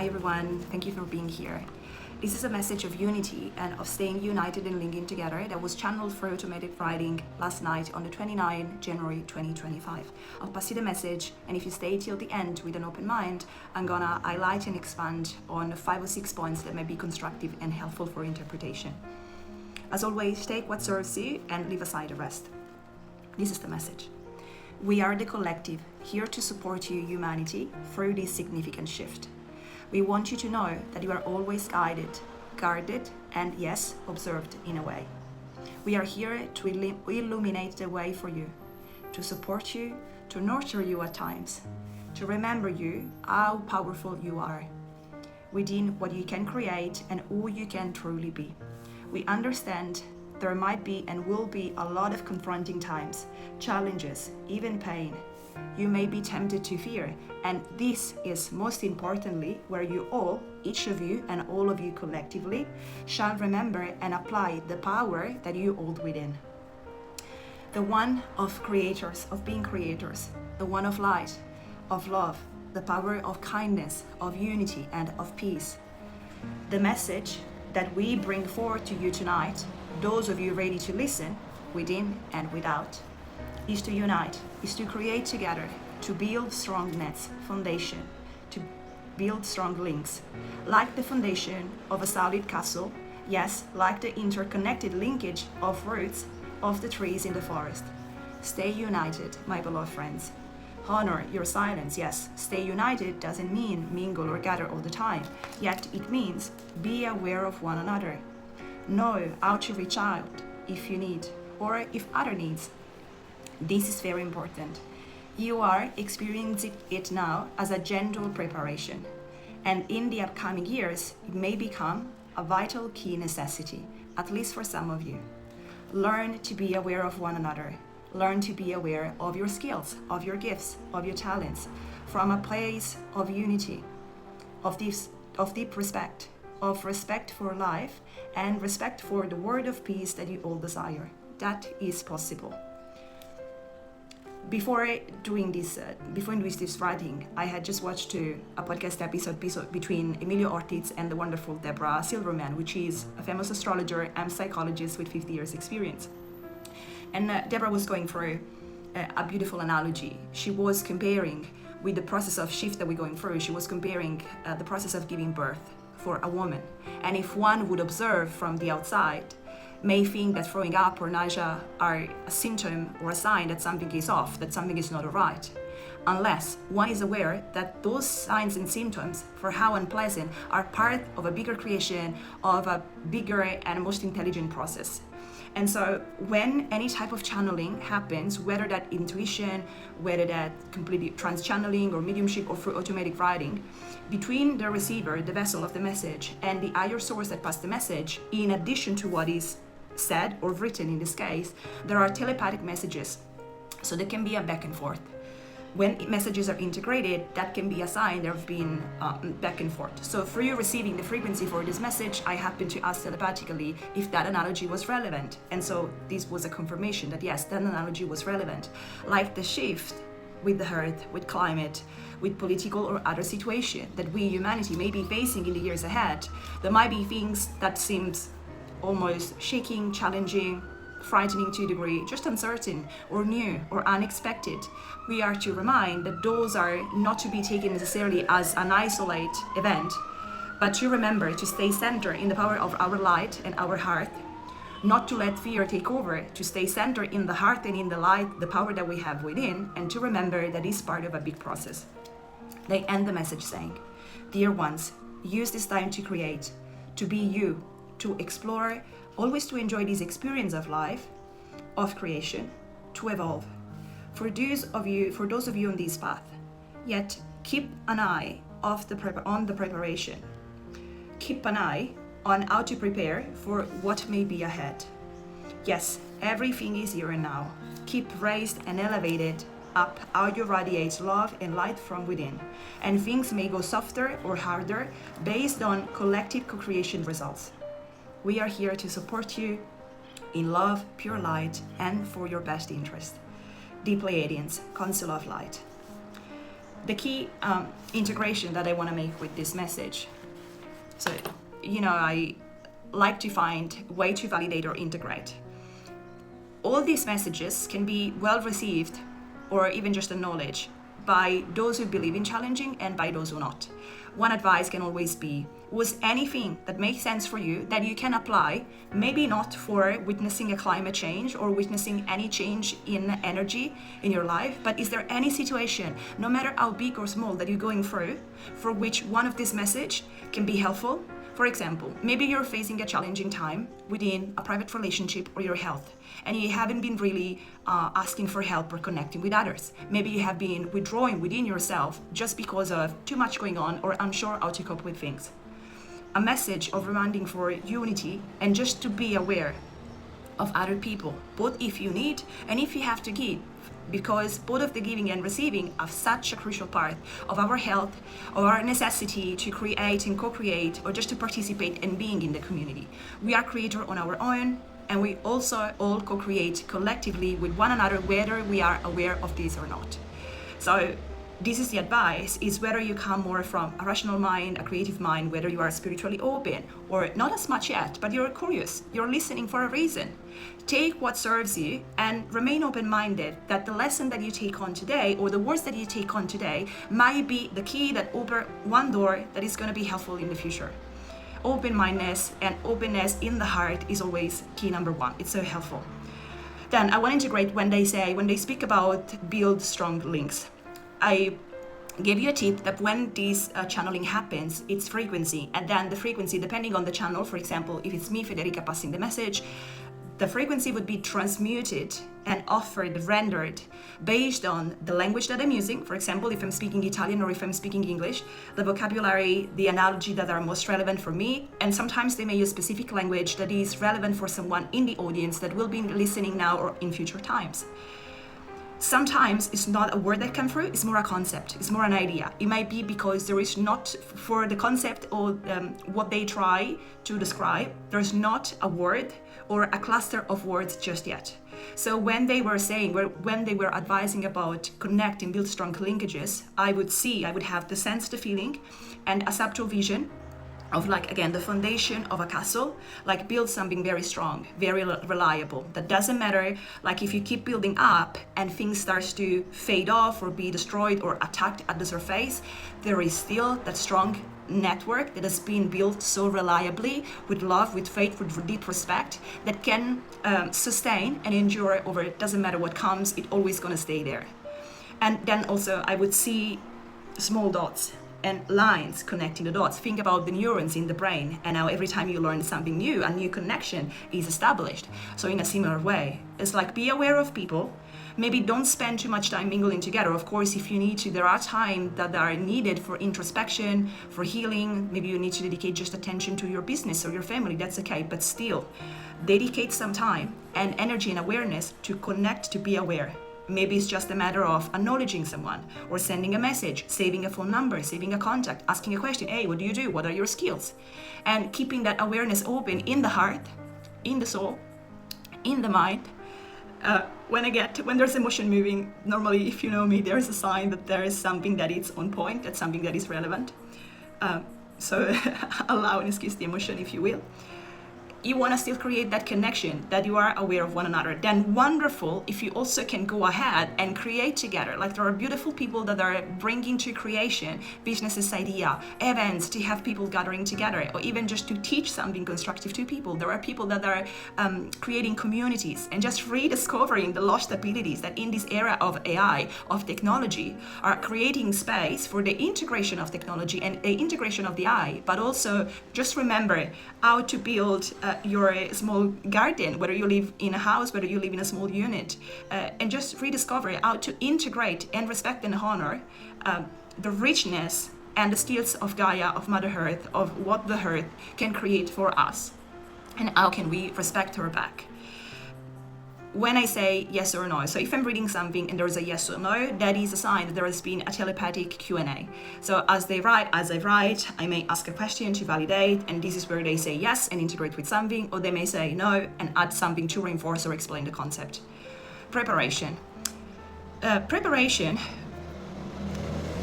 Hi everyone, thank you for being here. This is a message of unity and of staying united and linking together that was channeled through automated writing last night on the 29th January 2025. I'll pass you the message, and if you stay till the end with an open mind, I'm gonna highlight and expand on 5 or 6 points that may be constructive and helpful for interpretation. As always, take what serves you and leave aside the rest. This is the message. We are the collective, here to support you, humanity, through this significant shift. We want you to know that you are always guided, guarded, and yes, observed in a way. We are here to illuminate the way for you, to support you, to nurture you at times, to remember you how powerful you are, within what you can create and who you can truly be. We understand there might be and will be a lot of confronting times, challenges, even pain. You may be tempted to fear, and this is most importantly where you all, each of you and all of you collectively, shall remember and apply the power that you hold within. The one of creators, of being creators, the one of light, of love, the power of kindness, of unity and of peace. The message that we bring forward to you tonight, those of you ready to listen, within and without, is to unite, is to create together, to build strong nets, foundation, to build strong links, like the foundation of a solid castle, yes, like the interconnected linkage of roots of the trees in the forest. Stay united, my beloved friends. Honor your silence, yes. Stay united doesn't mean mingle or gather all the time, yet it means be aware of one another. Know how to reach out if you need, or if other needs. This is very important. You are experiencing it now as a gentle preparation, and in the upcoming years, it may become a vital key necessity, at least for some of you. Learn to be aware of one another. Learn to be aware of your skills, of your gifts, of your talents, from a place of unity, of deep respect, of respect for life, and respect for the word of peace that you all desire. That is possible. Before doing this writing, I had just watched a podcast episode between Emilio Ortiz and the wonderful Deborah Silverman, which is a famous astrologer and psychologist with 50 years experience. And Deborah was going through a beautiful analogy. She was comparing with the process of shift that we're going through. She was comparing the process of giving birth for a woman. And if one would observe from the outside, may think that throwing up or nausea are a symptom or a sign that something is off, that something is not right, unless one is aware that those signs and symptoms, for how unpleasant, are part of a bigger creation, of a bigger and most intelligent process. And so when any type of channeling happens, whether that intuition, whether that completely trans-channeling or mediumship or through automatic writing, between the receiver, the vessel of the message, and the higher source that passed the message, in addition to what is said or written in this case, there are telepathic messages. So there can be a back and forth. When messages are integrated, that can be a sign there have been back and forth. So for you receiving the frequency for this message, I happen to ask telepathically if that analogy was relevant. And so this was a confirmation that yes, that analogy was relevant. Like the shift with the earth, with climate, with political or other situation that we humanity may be facing in the years ahead, there might be things that seems almost shaking, challenging, frightening to a degree, just uncertain or new or unexpected. We are to remind that those are not to be taken necessarily as an isolated event, but to remember to stay centered in the power of our light and our heart, not to let fear take over, to stay centered in the heart and in the light, the power that we have within, and to remember that is part of a big process. They end the message saying, "Dear ones, use this time to create, to be you, to explore, always to enjoy this experience of life, of creation, to evolve. For those of you on this path, yet keep an eye on the preparation. Keep an eye on how to prepare for what may be ahead. Yes, everything is here and now. Keep raised and elevated up how you radiate love and light from within, and things may go softer or harder based on collective co-creation results. We are here to support you in love, pure light, and for your best interest. The Pleiadians, Council of Light." the key integration that I want to make with this message. So, I like to find a way to validate or integrate. All these messages can be well received or even just acknowledged by those who believe in challenging and by those who not. One advice can always be, was anything that makes sense for you that you can apply, maybe not for witnessing a climate change or witnessing any change in energy in your life, but is there any situation, no matter how big or small, that you're going through, for which one of this message can be helpful? For example, maybe you're facing a challenging time within a private relationship or your health, and you haven't been really asking for help or connecting with others. Maybe you have been withdrawing within yourself just because of too much going on or unsure how to cope with things. A message of reminding for unity and just to be aware of other people, both if you need and if you have to give, because both of the giving and receiving are such a crucial part of our health, of our necessity to create and co-create, or just to participate in being in the community. We are creators on our own, and we also all co-create collectively with one another, whether we are aware of this or not. So this is the advice, is whether you come more from a rational mind, a creative mind, whether you are spiritually open, or not as much yet, but you're curious, you're listening for a reason. Take what serves you and remain open-minded that the lesson that you take on today, or the words that you take on today, might be the key that opens one door that is going to be helpful in the future. Open-mindedness and openness in the heart is always key number one. It's so helpful. Then I want to integrate when they speak about build strong links. I gave you a tip that when this channeling happens, it's frequency, and then the frequency, depending on the channel, for example, if it's me, Federica, passing the message, the frequency would be transmuted and offered, rendered, based on the language that I'm using. For example, if I'm speaking Italian or if I'm speaking English, the vocabulary, the analogy that are most relevant for me, and sometimes they may use specific language that is relevant for someone in the audience that will be listening now or in future times. Sometimes it's not a word that comes through, it's more a concept, it's more an idea. It might be because there is not, for the concept or what they try to describe, there's not a word or a cluster of words just yet. So when they were advising about connect and build strong linkages, I would have the sense, the feeling, and a subtle vision of, like, again, the foundation of a castle, like build something very strong, very reliable. That doesn't matter, like if you keep building up and things starts to fade off or be destroyed or attacked at the surface, there is still that strong network that has been built so reliably with love, with faith, with deep respect, that can sustain and endure over, it doesn't matter what comes, it's always gonna stay there. And then also I would see small dots and lines connecting the dots. Think about the neurons in the brain, and now every time you learn something new, a new connection is established. So in a similar way, it's like, be aware of people. Maybe don't spend too much time mingling together. Of course, if you need to, there are times that are needed for introspection, for healing. Maybe you need to dedicate just attention to your business or your family, that's okay, but still, dedicate some time and energy and awareness to connect, to be aware. Maybe it's just a matter of acknowledging someone or sending a message, saving a phone number, saving a contact, asking a question. Hey, what do you do? What are your skills? And keeping that awareness open in the heart, in the soul, in the mind. When there's emotion moving, normally, if you know me, there's a sign that there is something that is on point, that's something that is relevant. So allow and excuse the emotion, if you will. You want to still create that connection, that you are aware of one another. Then wonderful if you also can go ahead and create together. Like, there are beautiful people that are bringing to creation businesses idea, events to have people gathering together, or even just to teach something constructive to people. There are people that are creating communities and just rediscovering the lost abilities that in this era of AI, of technology, are creating space for the integration of technology and the integration of the eye, but also just remember how to build your small garden, whether you live in a house, whether you live in a small unit, and just rediscover how to integrate and respect and honor the richness and the skills of Gaia, of Mother Earth, of what the Earth can create for us, and how can we respect her back. When I say yes or no, so if I'm reading something and there's a yes or no, that is a sign that there has been a telepathic Q&A. So as I write, I may ask a question to validate, and this is where they say yes and integrate with something, or they may say no and add something to reinforce or explain the concept. Preparation.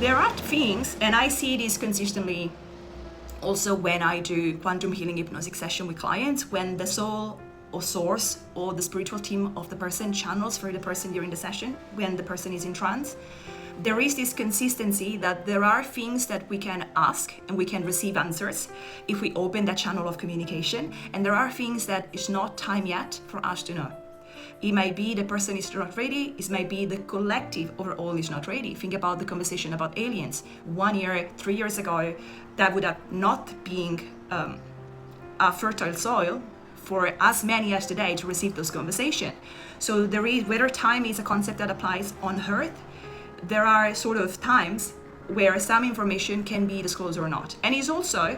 There are things, and I see this consistently also when I do quantum healing hypnosis session with clients, when the soul or source or the spiritual team of the person channels through the person during the session, when the person is in trance, there is this consistency that there are things that we can ask and we can receive answers if we open that channel of communication, and there are things that it's not time yet for us to know. It might be the person is not ready, it might be the collective overall is not ready. Think about the conversation about aliens. 1 year, 3 years ago, that would have not been a fertile soil for as many as today to receive those conversations. So there is, whether time is a concept that applies on Earth, there are sort of times where some information can be disclosed or not. And it's also,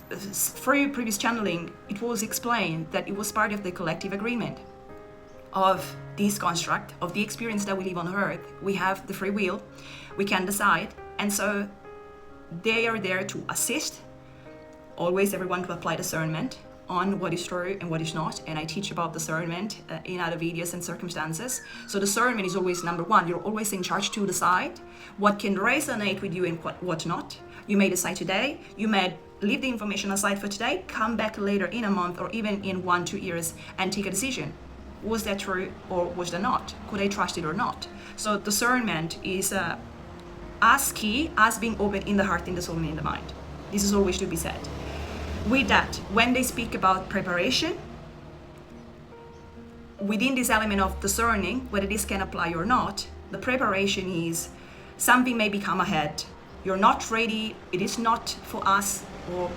through previous channeling, it was explained that it was part of the collective agreement of this construct, of the experience that we live on Earth. We have the free will, we can decide, and so they are there to assist, always everyone to apply discernment on what is true and what is not, and I teach about discernment in other videos and circumstances. So discernment is always number one. You're always in charge to decide what can resonate with you and what not. You may decide today, you may leave the information aside for today, come back later in a month or even in 1-2 years and take a decision. Was that true or was that not? Could I trust it or not? So discernment is as key as being open in the heart, in the soul, and in the mind. This is always to be said. With that, when they speak about preparation, within this element of discerning whether this can apply or not, the preparation is something may become ahead. You're not ready, it is not for us or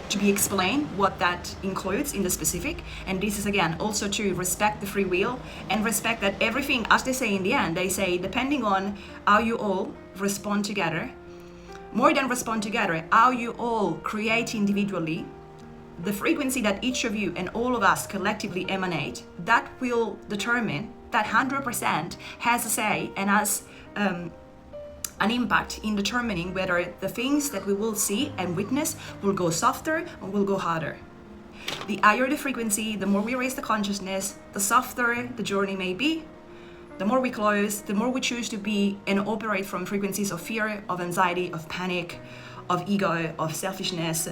to be explained what that includes in the specific. And this is again also to respect the free will and respect that everything, as they say in the end, they say depending on how you all respond together, more than respond together, how you all create individually, the frequency that each of you and all of us collectively emanate, that will determine that 100% has a say and has an impact in determining whether the things that we will see and witness will go softer or will go harder. The higher the frequency, the more we raise the consciousness, the softer the journey may be. The more we close, the more we choose to be and operate from frequencies of fear, of anxiety, of panic, of ego, of selfishness,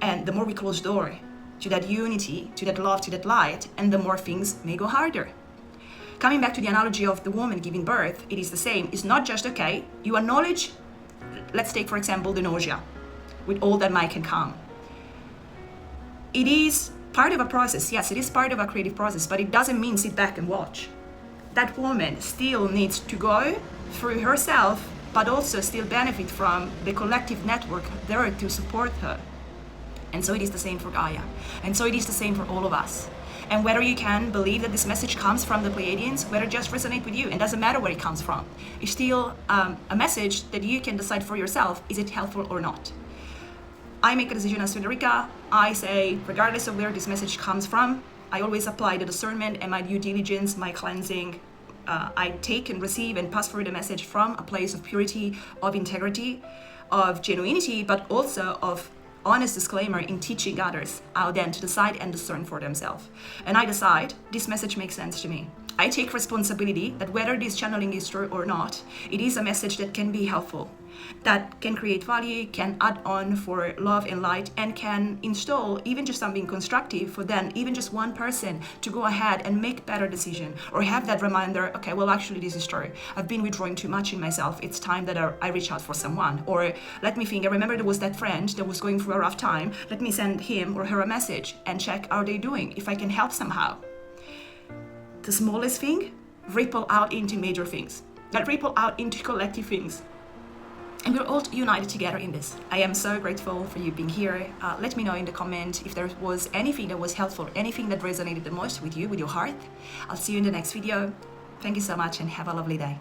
and the more we close the door to that unity, to that love, to that light, and the more things may go harder. Coming back to the analogy of the woman giving birth, it is the same. It's not just, okay, you acknowledge, let's take for example the nausea, with all that might can come. It is part of a process, yes, it is part of a creative process, but it doesn't mean sit back and watch. That woman still needs to go through herself, but also still benefit from the collective network there to support her. And so it is the same for Gaia. And so it is the same for all of us. And whether you can believe that this message comes from the Pleiadians, whether it just resonate with you, it doesn't matter where it comes from. It's still a message that you can decide for yourself, is it helpful or not? I make a decision as Federica. I say, regardless of where this message comes from, I always apply the discernment and my due diligence, my cleansing. I take and receive and pass through the message from a place of purity, of integrity, of genuinity, but also of honest disclaimer in teaching others how then to decide and discern for themselves. And I decide this message makes sense to me. I take responsibility that whether this channeling is true or not, it is a message that can be helpful, that can create value, can add on for love and light, and can install even just something constructive for then even just one person to go ahead and make better decision, or have that reminder, okay, well actually this is true. I've been withdrawing too much in myself. It's time that I reach out for someone. Or let me think, I remember there was that friend that was going through a rough time. Let me send him or her a message and check how they're doing, if I can help somehow. The smallest thing ripple out into major things, that ripple out into collective things. And we're all united together in this. I am so grateful for you being here. Let me know in the comment if there was anything that was helpful, anything that resonated the most with you, with your heart. I'll see you in the next video. Thank you so much and have a lovely day.